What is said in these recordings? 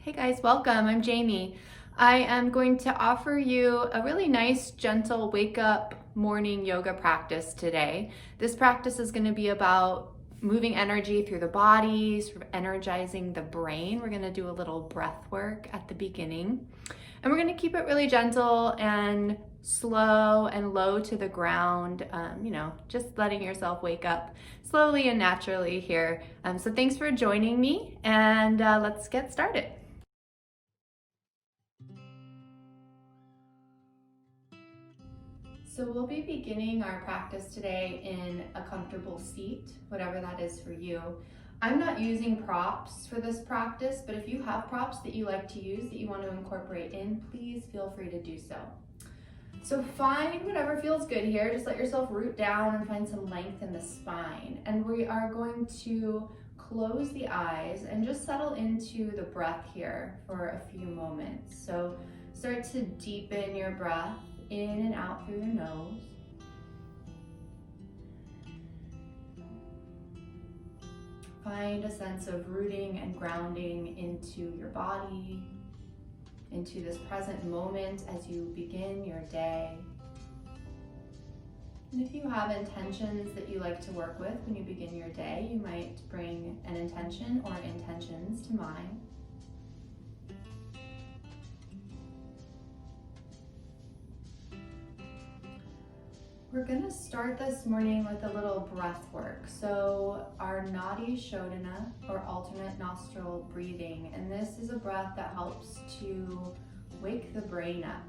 Hey guys, welcome. I'm Jamie. I am going to offer you a really nice, gentle wake up morning yoga practice today. This practice is going to be about moving energy through the body, sort of energizing the brain. We're going to do a little breath work at the beginning. And we're going to keep it really gentle and slow and low to the ground, just letting yourself wake up slowly and naturally here. So thanks for joining me, and let's get started. So we'll be beginning our practice today in a comfortable seat, whatever that is for you. I'm not using props for this practice, but if you have props that you like to use that you want to incorporate in, please feel free to do so. So find whatever feels good here. Just let yourself root down and find some length in the spine. And we are going to close the eyes and just settle into the breath here for a few moments. So start to deepen your breath in and out through your nose. Find a sense of rooting and grounding into your body, into this present moment as you begin your day. And if you have intentions that you like to work with when you begin your day, you might bring an intention or intentions to mind. We're going to start this morning with a little breath work. So our Nadi Shodhana, or alternate nostril breathing, and this is a breath that helps to wake the brain up.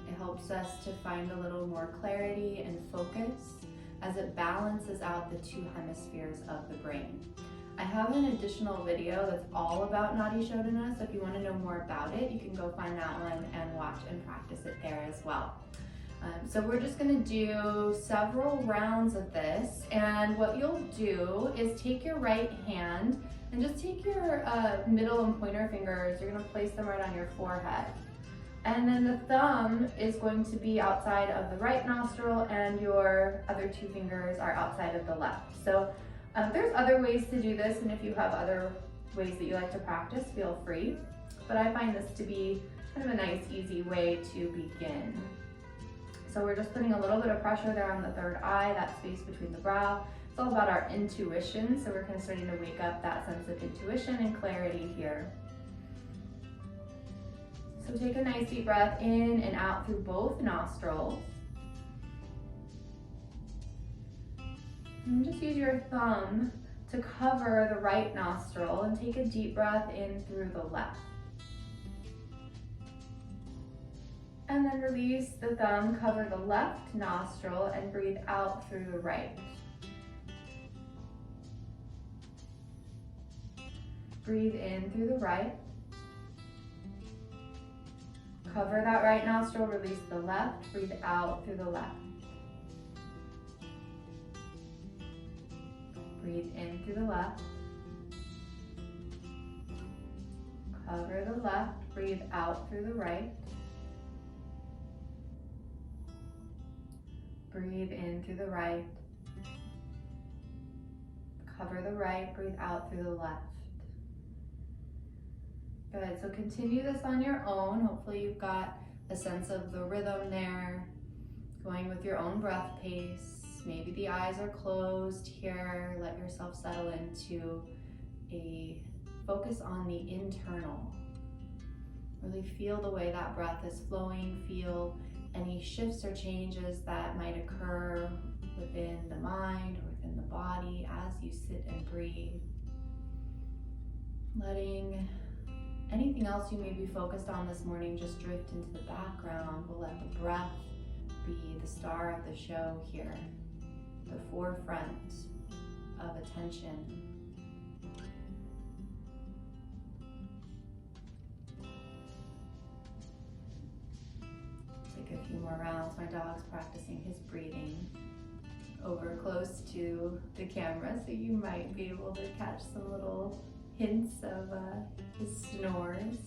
It helps us to find a little more clarity and focus as it balances out the two hemispheres of the brain. I have an additional video that's all about Nadi Shodhana, so if you want to know more about it, you can go find that one and watch and practice it there as well. So we're just going to do several rounds of this, and what you'll do is take your right hand and just take your middle and pointer fingers. You're going to place them right on your forehead, and then the thumb is going to be outside of the right nostril and your other two fingers are outside of the left. So there's other ways to do this, and if you have other ways that you like to practice, feel free, but I find this to be kind of a nice, easy way to begin. So we're just putting a little bit of pressure there on the third eye, that space between the brow. It's all about our intuition, so we're kind of starting to wake up that sense of intuition and clarity here. So take a nice deep breath in and out through both nostrils. And just use your thumb to cover the right nostril and take a deep breath in through the left. And then release the thumb, cover the left nostril, and breathe out through the right. Breathe in through the right. Cover that right nostril, release the left, breathe out through the left. Breathe in through the left. Cover the left, breathe out through the right. Breathe in through the right. Cover the right, breathe out through the left. Good, so continue this on your own. Hopefully you've got a sense of the rhythm there, going with your own breath pace. Maybe the eyes are closed here. Let yourself settle into a focus on the internal. Really feel the way that breath is flowing. Feel any shifts or changes that might occur within the mind or within the body as you sit and breathe. Letting anything else you may be focused on this morning just drift into the background. We'll let the breath be the star of the show here, the forefront of attention. Take a few more rounds. My dog's practicing his breathing over close to the camera, so you might be able to catch some little hints of his snores.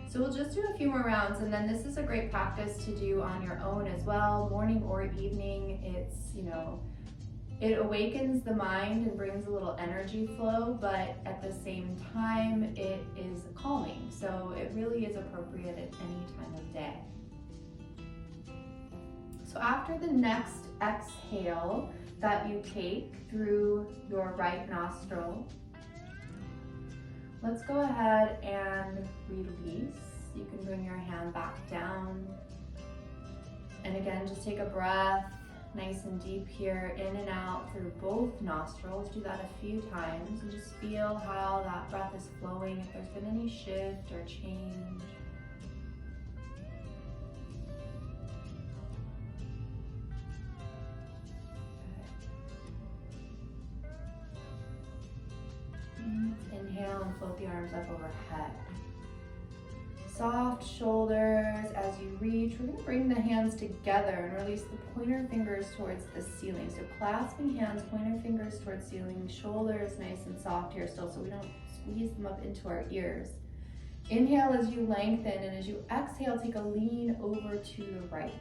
So we'll just do a few more rounds, and then this is a great practice to do on your own as well, morning or evening. It's, It awakens the mind and brings a little energy flow, but at the same time, it is calming. So it really is appropriate at any time of day. So after the next exhale that you take through your right nostril, let's go ahead and release. You can bring your hand back down. And again, just take a breath, nice and deep here, in and out through both nostrils. Do that a few times and just feel how that breath is flowing, if there's been any shift or change. Inhale and float the arms up overhead. Soft shoulders as you reach. We're going to bring the hands together and release the pointer fingers towards the ceiling. So clasping hands, pointer fingers towards ceiling, shoulders nice and soft here still so we don't squeeze them up into our ears. Inhale as you lengthen, and as you exhale, take a lean over to the right.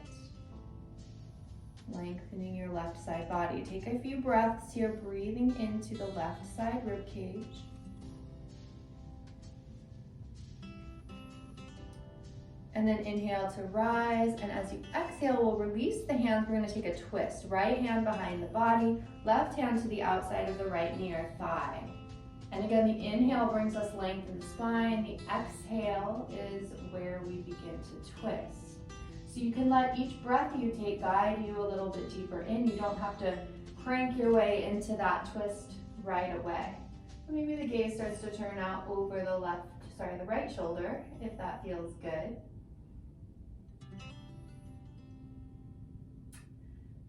Lengthening your left side body. Take a few breaths here, breathing into the left side rib cage. And then inhale to rise, and as you exhale, we'll release the hands. We're going to take a twist. Right hand behind the body, left hand to the outside of the right knee or thigh. And again, the inhale brings us length in the spine. The exhale is where we begin to twist. So you can let each breath you take guide you a little bit deeper in. You don't have to crank your way into that twist right away. Maybe the gaze starts to turn out over the right shoulder, if that feels good.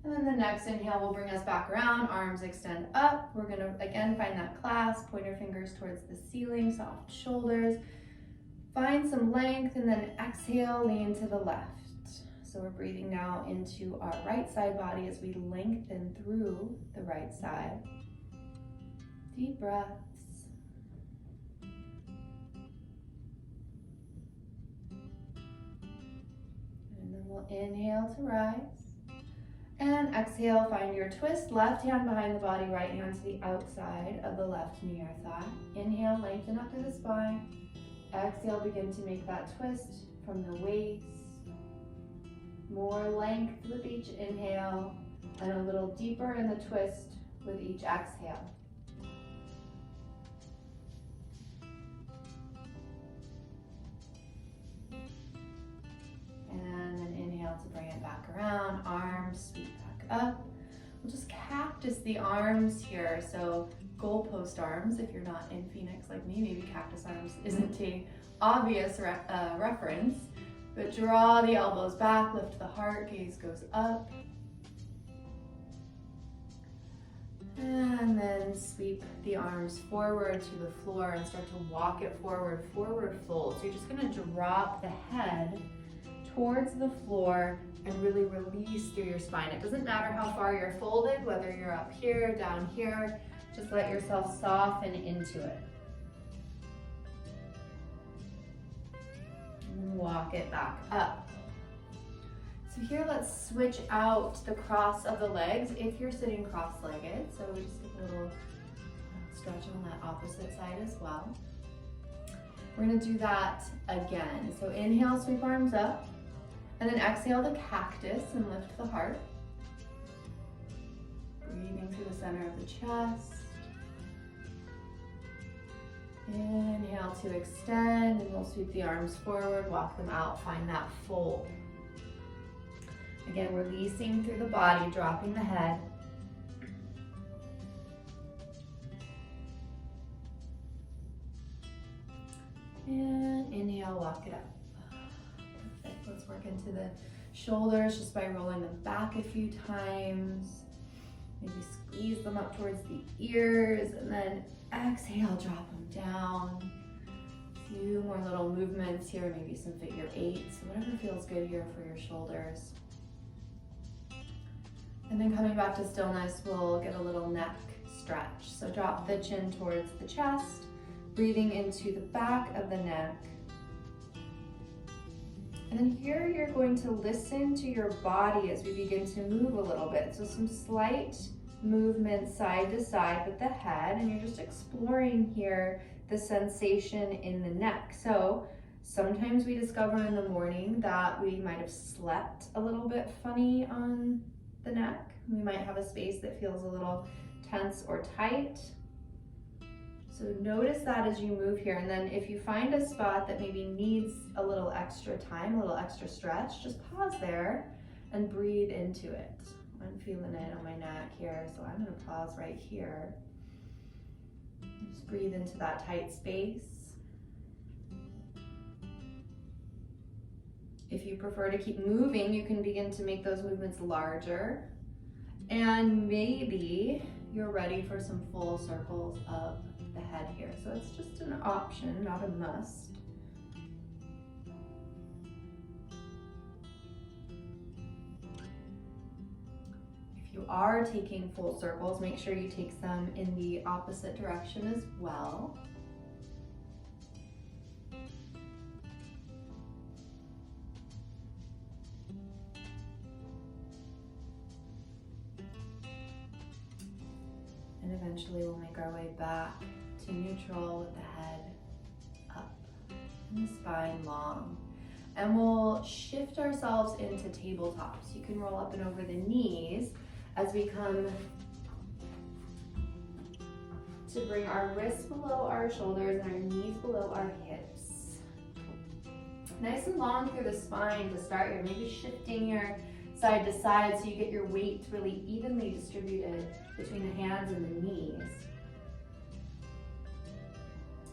And then the next inhale will bring us back around, arms extend up. We're gonna, again, find that clasp, pointer fingers towards the ceiling, soft shoulders. Find some length, and then exhale, lean to the left. So we're breathing now into our right side body as we lengthen through the right side. Deep breaths. And then we'll inhale to rise. And exhale, find your twist. Left hand behind the body, right hand to the outside of the left knee or thigh. Inhale, lengthen up through the spine. Exhale, begin to make that twist from the waist. More length with each inhale, and a little deeper in the twist with each exhale. And then inhale to bring it back around, arms, feet back up. We'll just cactus the arms here. So goalpost arms, if you're not in Phoenix like me, maybe cactus arms isn't an obvious reference, but draw the elbows back, lift the heart, gaze goes up. And then sweep the arms forward to the floor and start to walk it forward, forward fold. So you're just gonna drop the head towards the floor and really release through your spine. It doesn't matter how far you're folded, whether you're up here, down here, just let yourself soften into it. And walk it back up. So here, let's switch out the cross of the legs if you're sitting cross-legged. So we just get a little stretch on that opposite side as well. We're gonna do that again. So inhale, sweep arms up. And then exhale the cactus and lift the heart. Breathing through the center of the chest. Inhale to extend, and we'll sweep the arms forward, walk them out, find that fold. Again, releasing through the body, dropping the head. And inhale, walk it up. Perfect. Let's work into the shoulders just by rolling them back a few times. Maybe squeeze them up towards the ears, and then exhale, drop them down. A few more little movements here, maybe some figure eights, whatever feels good here for your shoulders. And then coming back to stillness, we'll get a little neck stretch. So drop the chin towards the chest, breathing into the back of the neck. And then here you're going to listen to your body as we begin to move a little bit. So some slight movement side to side with the head, and you're just exploring here the sensation in the neck. So sometimes we discover in the morning that we might have slept a little bit funny on the neck. We might have a space that feels a little tense or tight. So notice that as you move here, and then if you find a spot that maybe needs a little extra time, a little extra stretch, just pause there and breathe into it. I'm feeling it on my neck here, so I'm gonna pause right here. Just breathe into that tight space. If you prefer to keep moving, you can begin to make those movements larger. And maybe you're ready for some full circles of the head here. So it's just an option, not a must. If you are taking full circles, make sure you take them in the opposite direction as well. And eventually we'll make our way back to neutral with the head up and the spine long. And we'll shift ourselves into tabletops. You can roll up and over the knees as we come to bring our wrists below our shoulders and our knees below our hips. Nice and long through the spine to start here. Maybe shifting your side to side so you get your weight really evenly distributed between the hands and the knees.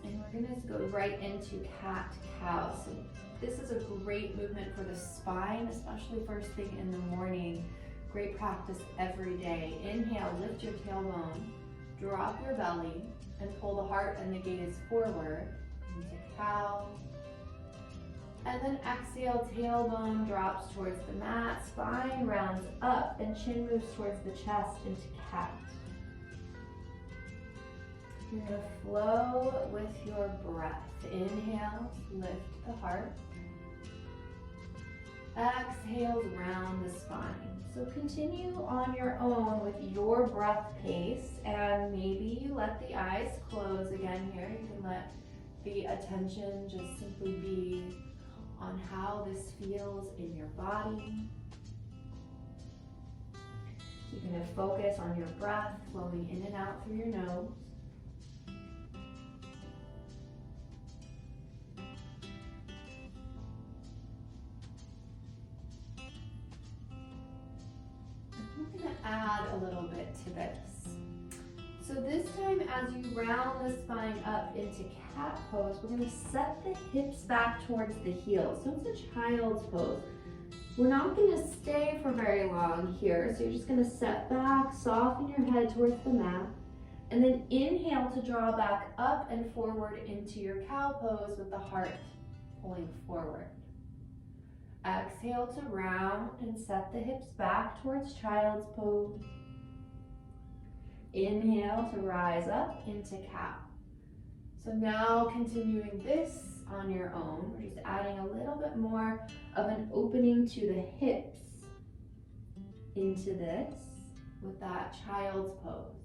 And we're gonna go right into cat-cow. So this is a great movement for the spine, especially first thing in the morning. Great practice every day. Inhale, lift your tailbone, drop your belly, and pull the heart and the gaze forward into cow. And then exhale, tailbone drops towards the mat, spine rounds up, and chin moves towards the chest into cat. You're gonna flow with your breath. Inhale, lift the heart. Exhale, round the spine. So continue on your own with your breath pace, and maybe you let the eyes close again here. You can let the attention just simply be on how this feels in your body. Keeping a focus on your breath flowing in and out through your nose. I'm going to add a little bit to this. So this time, as you round the spine up into cat pose, we're going to set the hips back towards the heels. So it's a child's pose. We're not going to stay for very long here. So you're just going to set back, soften your head towards the mat, and then inhale to draw back up and forward into your cow pose with the heart pulling forward. Exhale to round and set the hips back towards child's pose. Inhale to rise up into cow. So now continuing this on your own, we're just adding a little bit more of an opening to the hips into this with that child's pose.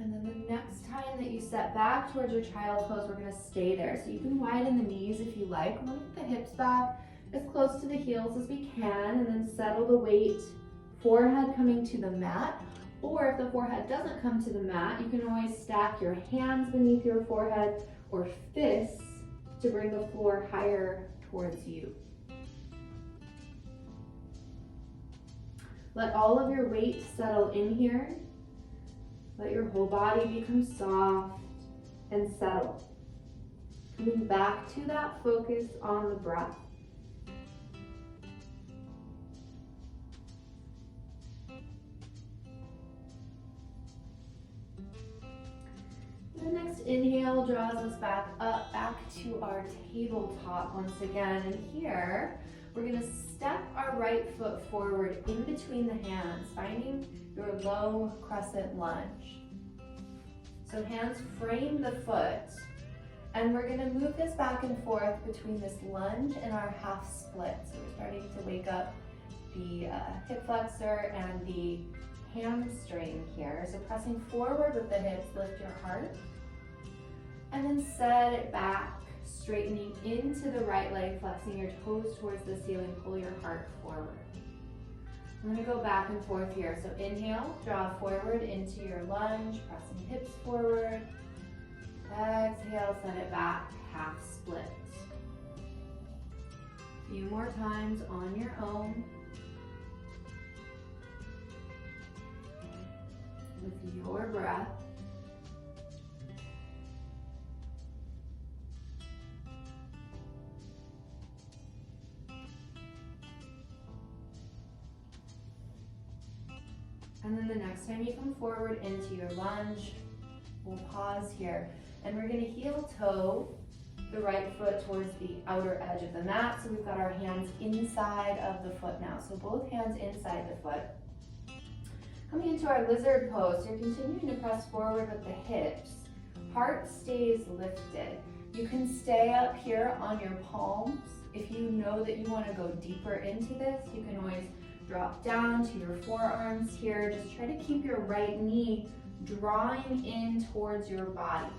And then the next time that you set back towards your child's pose, we're going to stay there. So you can widen the knees if you like. We'll get the hips back as close to the heels as we can, and then settle the weight, forehead coming to the mat. Or if the forehead doesn't come to the mat, you can always stack your hands beneath your forehead or fists to bring the floor higher towards you. Let all of your weight settle in here. Let your whole body become soft and settled. Coming back to that focus on the breath. The next inhale draws us back up, back to our tabletop once again. And here, we're gonna step our right foot forward in between the hands, finding your low crescent lunge. So hands frame the foot, and we're gonna move this back and forth between this lunge and our half split. So we're starting to wake up the hip flexor and the hamstring here. So pressing forward with the hips, lift your heart, and then set it back, straightening into the right leg, flexing your toes towards the ceiling, pull your heart forward. I'm gonna go back and forth here. So inhale, draw forward into your lunge, pressing hips forward. Exhale, set it back, half split. A few more times on your own. With your breath. And then the next time you come forward into your lunge, we'll pause here. And we're gonna heel toe the right foot towards the outer edge of the mat. So we've got our hands inside of the foot now. So both hands inside the foot. Coming into our lizard pose, so you're continuing to press forward with the hips. Heart stays lifted. You can stay up here on your palms. If you know that you wanna go deeper into this, you can always drop down to your forearms here. Just try to keep your right knee drawing in towards your body.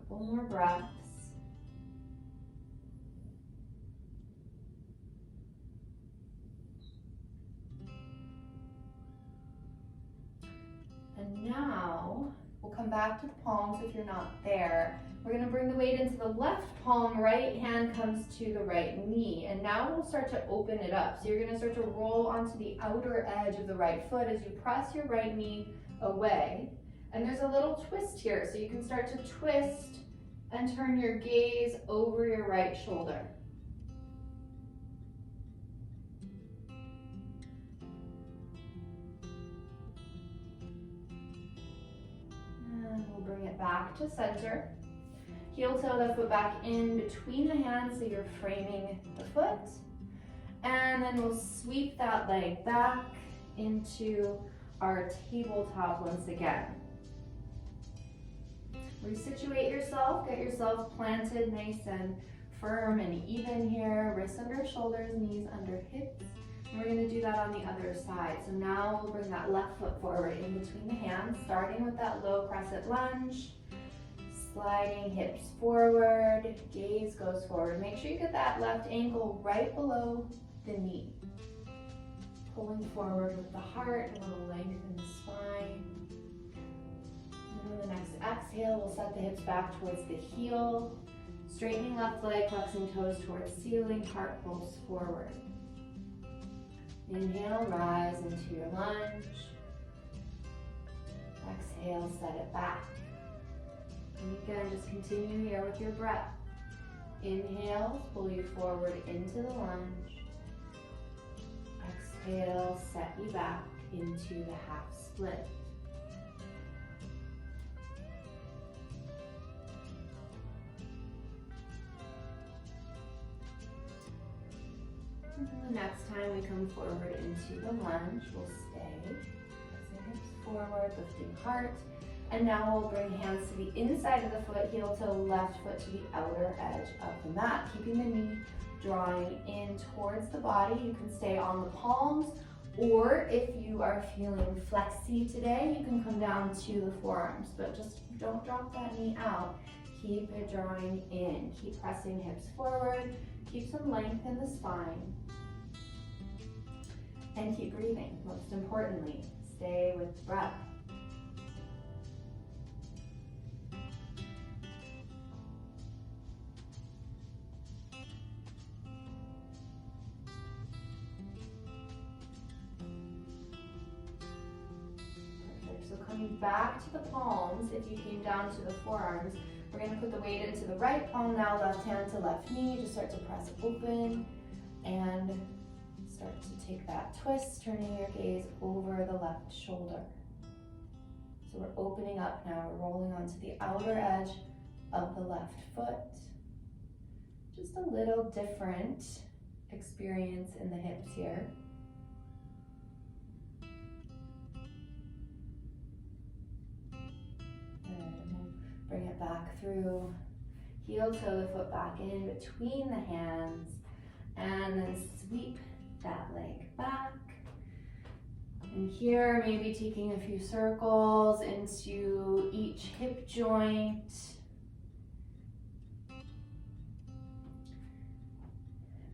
Couple more breaths. And now we'll come back to the palms if you're not there. We're gonna bring the weight into the left palm, right hand comes to the right knee. And now we'll start to open it up. So you're gonna start to roll onto the outer edge of the right foot as you press your right knee away. And there's a little twist here. So you can start to twist and turn your gaze over your right shoulder. And we'll bring it back to center. Heel toe the foot back in between the hands so you're framing the foot. And then we'll sweep that leg back into our tabletop once again. Resituate yourself, get yourself planted nice and firm and even here. Wrists under shoulders, knees under hips. And we're gonna do that on the other side. So now we'll bring that left foot forward in between the hands, starting with that low crescent lunge. Sliding hips forward, gaze goes forward. Make sure you get that left ankle right below the knee. Pulling forward with the heart, a little length in the spine. And then the next exhale, we'll set the hips back towards the heel. Straightening left leg, flexing toes towards ceiling, heart pulls forward. Inhale, rise into your lunge. Exhale, set it back. And again, just continue here with your breath. Inhale, pull you forward into the lunge. Exhale, set you back into the half split. And then the next time we come forward into the lunge, we'll stay. Pressing hips forward, lifting heart. And now we'll bring hands to the inside of the foot, heel to left foot to the outer edge of the mat, keeping the knee drawing in towards the body. You can stay on the palms, or if you are feeling flexy today, you can come down to the forearms, but just don't drop that knee out. Keep it drawing in. Keep pressing hips forward. Keep some length in the spine. And keep breathing. Most importantly, stay with breath. So coming back to the palms, if you came down to the forearms, we're going to put the weight into the right palm now, left hand to left knee. Just start to press open and start to take that twist, turning your gaze over the left shoulder. So we're opening up now, we're rolling onto the outer edge of the left foot. Just a little different experience in the hips here. Bring it back through. Heel toe the foot back in between the hands, and then sweep that leg back. And here, maybe taking a few circles into each hip joint.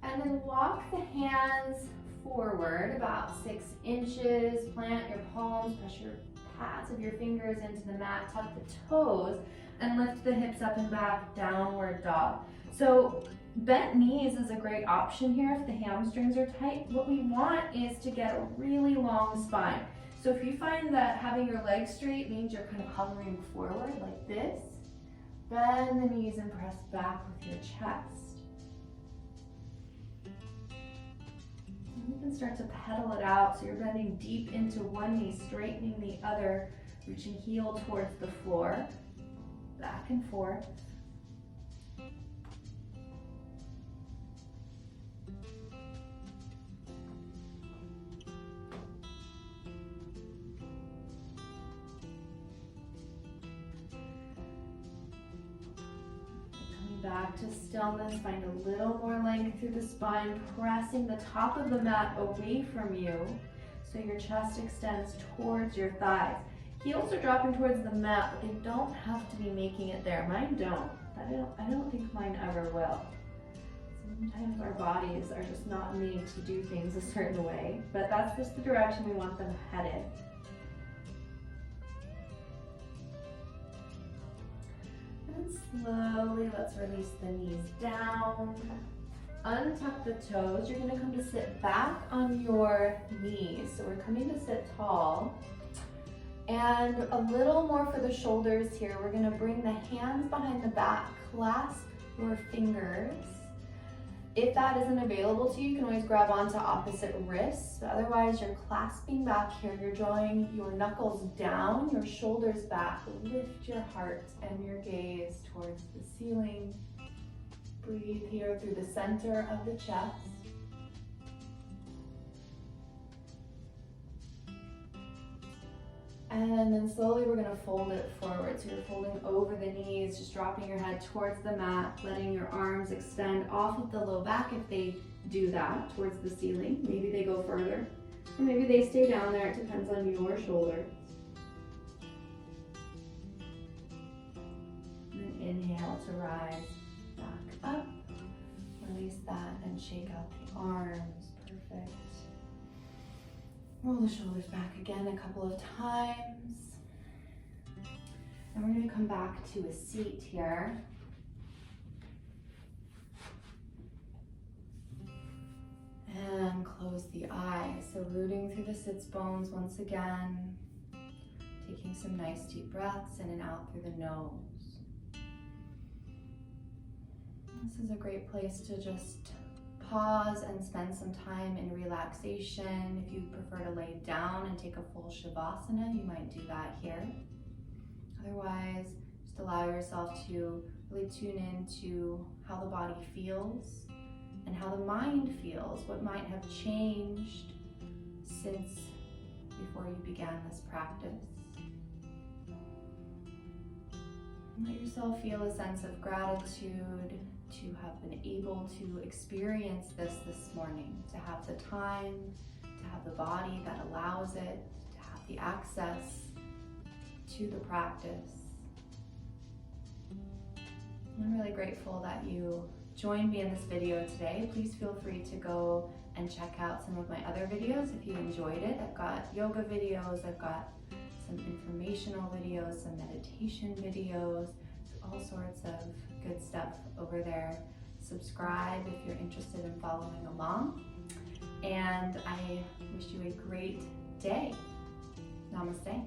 And then walk the hands forward about 6 inches. Plant your palms, press your pads of your fingers into the mat, tuck the toes, and lift the hips up and back, downward dog. So bent knees is a great option here if the hamstrings are tight. What we want is to get a really long spine. So if you find that having your legs straight means you're kind of hovering forward like this, bend the knees and press back with your chest. And you can start to pedal it out, so you're bending deep into one knee, straightening the other, reaching heel towards the floor, back and forth. Back to stillness, find a little more length through the spine, pressing the top of the mat away from you so your chest extends towards your thighs. Heels are dropping towards the mat, but they don't have to be making it there. Mine don't. I don't think mine ever will. Sometimes our bodies are just not made to do things a certain way, but that's just the direction we want them headed. Slowly, let's release the knees down. Untuck the toes. You're going to come to sit back on your knees. So we're coming to sit tall. And a little more for the shoulders here. We're going to bring the hands behind the back. Clasp your fingers. If that isn't available to you, you can always grab onto opposite wrists. But otherwise, you're clasping back here. You're drawing your knuckles down, your shoulders back. Lift your heart and your gaze towards the ceiling. Breathe here through the center of the chest. And then slowly we're going to fold it forward. So you're folding over the knees, just dropping your head towards the mat, letting your arms extend off of the low back if they do that, towards the ceiling. Maybe they go further, or maybe they stay down there. It depends on your shoulders. And then inhale to rise back up. Release that and shake out the arms. Perfect. Roll the shoulders back again a couple of times. And we're going to come back to a seat here. And close the eyes. So rooting through the sits bones once again. Taking some nice deep breaths in and out through the nose. This is a great place to just pause and spend some time in relaxation. If you prefer to lay down and take a full shavasana, you might do that here. Otherwise, just allow yourself to really tune into how the body feels and how the mind feels, what might have changed since before you began this practice. Let yourself feel a sense of gratitude to have been able to experience this morning, to have the time, to have the body that allows it, to have the access to the practice. I'm really grateful that you joined me in this video today. Please feel free to go and check out some of my other videos if you enjoyed it. I've got yoga videos, I've got some informational videos, some meditation videos, all sorts of good stuff over there. Subscribe if you're interested in following along. And I wish you a great day. Namaste.